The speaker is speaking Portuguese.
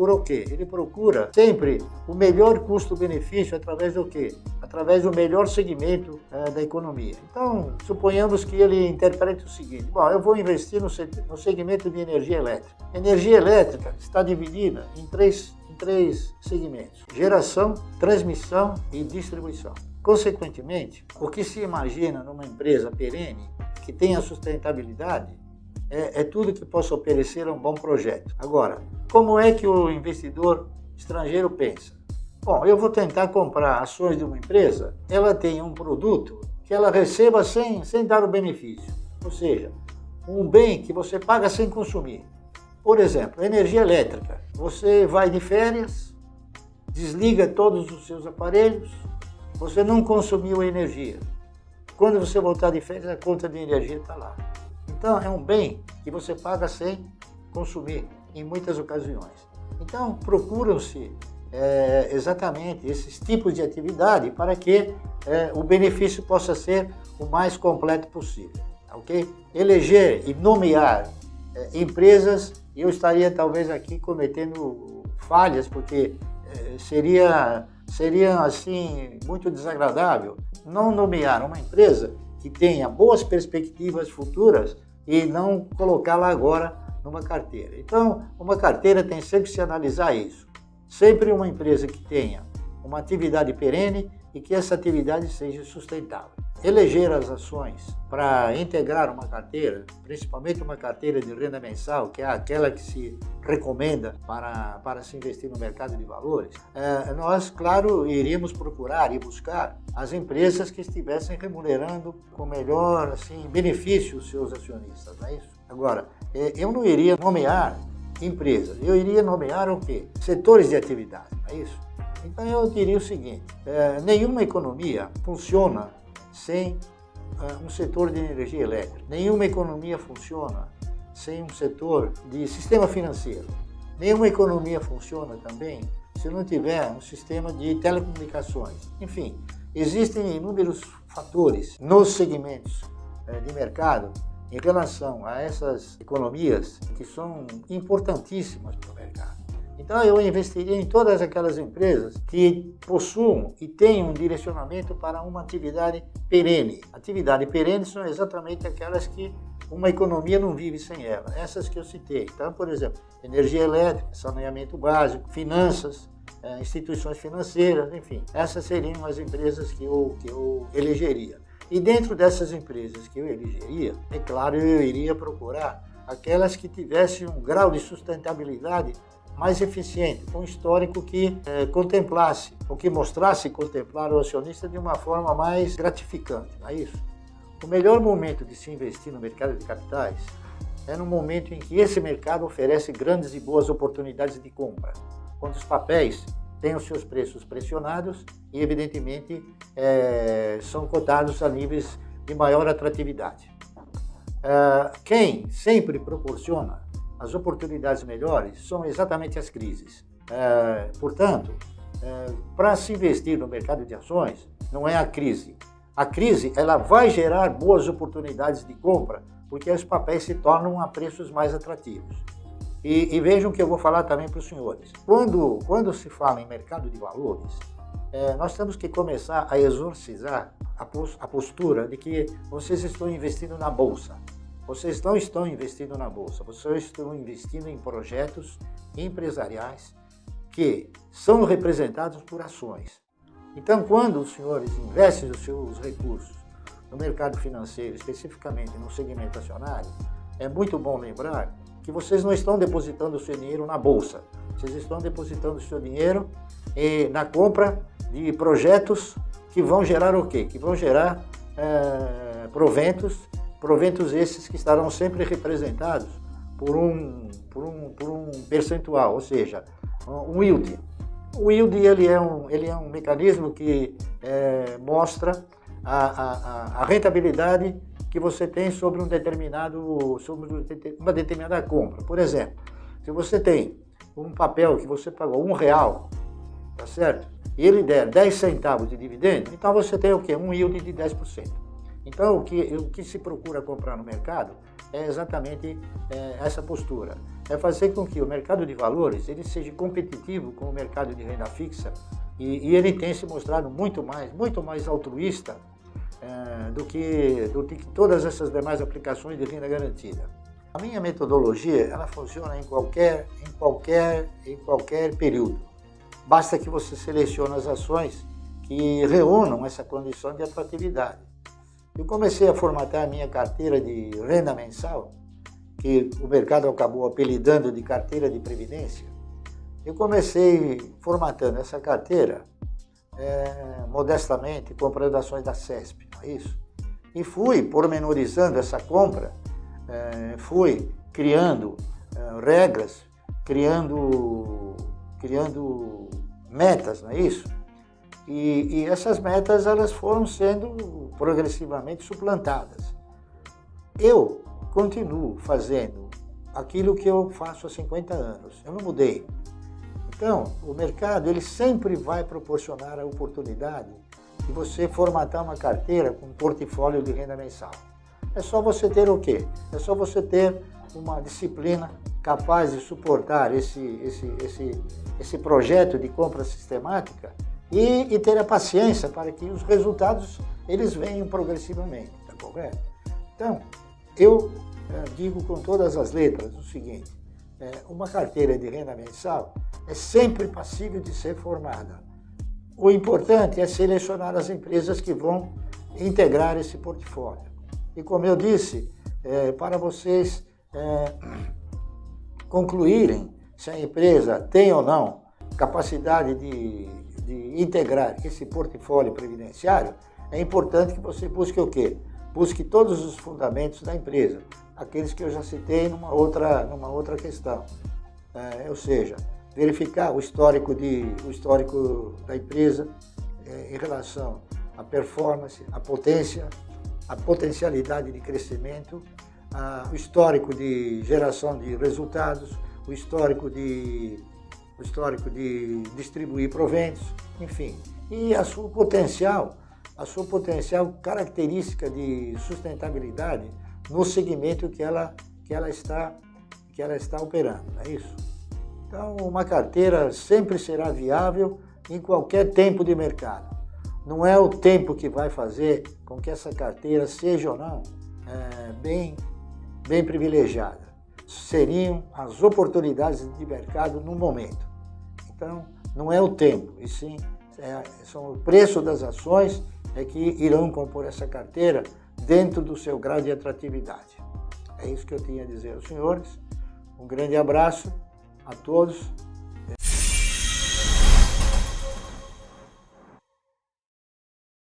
procura o quê? Ele procura sempre o melhor custo-benefício através do quê? Através do melhor segmento da economia. Então, suponhamos que ele interprete o seguinte: bom, eu vou investir no segmento de energia elétrica. Energia elétrica está dividida em três segmentos: geração, transmissão e distribuição. Consequentemente, o que se imagina numa empresa perene que tenha sustentabilidade é tudo que possa oferecer um bom projeto. Agora, como é que o investidor estrangeiro pensa? Bom, eu vou tentar comprar ações de uma empresa, ela tem um produto que ela receba sem dar o benefício. Ou seja, um bem que você paga sem consumir. Por exemplo, energia elétrica. Você vai de férias, desliga todos os seus aparelhos, você não consumiu energia. Quando você voltar de férias, a conta de energia está lá. Então, é um bem que você paga sem consumir, em muitas ocasiões. Então, procuram-se exatamente esses tipos de atividade para que o benefício possa ser o mais completo possível. Ok? Eleger e nomear empresas, eu estaria talvez aqui cometendo falhas, porque seria assim muito desagradável não nomear uma empresa que tenha boas perspectivas futuras e não colocá-la agora numa carteira. Então, uma carteira tem sempre que se analisar isso. Sempre uma empresa que tenha uma atividade perene e que essa atividade seja sustentável. Eleger as ações para integrar uma carteira, principalmente uma carteira de renda mensal, que é aquela que se recomenda para se investir no mercado de valores, nós, claro, iríamos procurar e buscar as empresas que estivessem remunerando com melhor benefício os seus acionistas, não é isso? Agora, eu não iria nomear empresas, eu iria nomear o quê? Setores de atividade, não é isso? Então eu diria o seguinte: nenhuma economia funciona sem um setor de energia elétrica. Nenhuma economia funciona sem um setor de sistema financeiro. Nenhuma economia funciona também se não tiver um sistema de telecomunicações. Enfim, existem inúmeros fatores nos segmentos de mercado em relação a essas economias que são importantíssimas para o mercado. Então eu investiria em todas aquelas empresas que possuam e tenham um direcionamento para uma atividade perene. Atividade perene são exatamente aquelas que uma economia não vive sem ela. Essas que eu citei. Então, por exemplo, energia elétrica, saneamento básico, finanças, instituições financeiras, enfim. Essas seriam as empresas que eu elegeria. E dentro dessas empresas que eu elegeria, é claro, eu iria procurar aquelas que tivessem um grau de sustentabilidade mais eficiente, com um histórico que contemplasse, ou que mostrasse contemplar o acionista de uma forma mais gratificante, não é isso? O melhor momento de se investir no mercado de capitais é no momento em que esse mercado oferece grandes e boas oportunidades de compra, quando os papéis têm os seus preços pressionados e, evidentemente, são cotados a níveis de maior atratividade. Quem sempre proporciona as oportunidades melhores são exatamente as crises. Portanto, para se investir no mercado de ações, não é a crise. A crise ela vai gerar boas oportunidades de compra, porque os papéis se tornam a preços mais atrativos. E vejam que eu vou falar também para os senhores. Quando se fala em mercado de valores, nós temos que começar a exorcizar a postura de que vocês estão investindo na Bolsa. Vocês não estão investindo na Bolsa, vocês estão investindo em projetos empresariais que são representados por ações. Então, quando os senhores investem os seus recursos no mercado financeiro, especificamente no segmento acionário, é muito bom lembrar que vocês não estão depositando o seu dinheiro na Bolsa, vocês estão depositando o seu dinheiro na compra de projetos que vão gerar o quê? Que vão gerar proventos esses que estarão sempre representados por um percentual, ou seja, um yield. O yield ele é um mecanismo que mostra a rentabilidade que você tem sobre uma determinada compra. Por exemplo, se você tem um papel que você pagou R$1, tá certo? E ele der 10 centavos de dividendo, então você tem o quê? Um yield de 10%. Então, o que se procura comprar no mercado é exatamente essa postura. É fazer com que o mercado de valores ele seja competitivo com o mercado de renda fixa e ele tem se mostrado muito mais altruísta do que todas essas demais aplicações de renda garantida. A minha metodologia ela funciona em qualquer período. Basta que você selecione as ações que reúnam essa condição de atratividade. Eu comecei a formatar a minha carteira de renda mensal, que o mercado acabou apelidando de carteira de previdência. Eu comecei formatando essa carteira modestamente, comprando ações da CESP, não é isso? E fui pormenorizando essa compra, fui criando regras, criando metas, não é isso? E essas metas elas foram sendo progressivamente suplantadas. Eu continuo fazendo aquilo que eu faço há 50 anos, eu não mudei. Então, o mercado ele sempre vai proporcionar a oportunidade de você formatar uma carteira com um portfólio de renda mensal. É só você ter o quê? É só você ter uma disciplina capaz de suportar esse projeto de compra sistemática e ter a paciência para que os resultados eles venham progressivamente, tá correto? Então, eu digo com todas as letras o seguinte, uma carteira de renda mensal é sempre passível de ser formada. O importante é selecionar as empresas que vão integrar esse portfólio. E como eu disse, para vocês concluírem se a empresa tem ou não capacidade de integrar esse portfólio previdenciário, é importante que você busque o quê? Busque todos os fundamentos da empresa, aqueles que eu já citei numa outra questão. Ou seja, verificar o histórico da empresa em relação à performance, à potência, à potencialidade de crescimento, o histórico de geração de resultados, o histórico de distribuir proventos, enfim, e a sua potencial característica de sustentabilidade no segmento que ela está operando, não é isso? Então, uma carteira sempre será viável em qualquer tempo de mercado. Não é o tempo que vai fazer com que essa carteira seja ou não bem privilegiada. Seriam as oportunidades de mercado no momento. Então, não é o tempo, e sim são o preço das ações que irão compor essa carteira dentro do seu grau de atratividade. É isso que eu tinha a dizer aos senhores. Um grande abraço a todos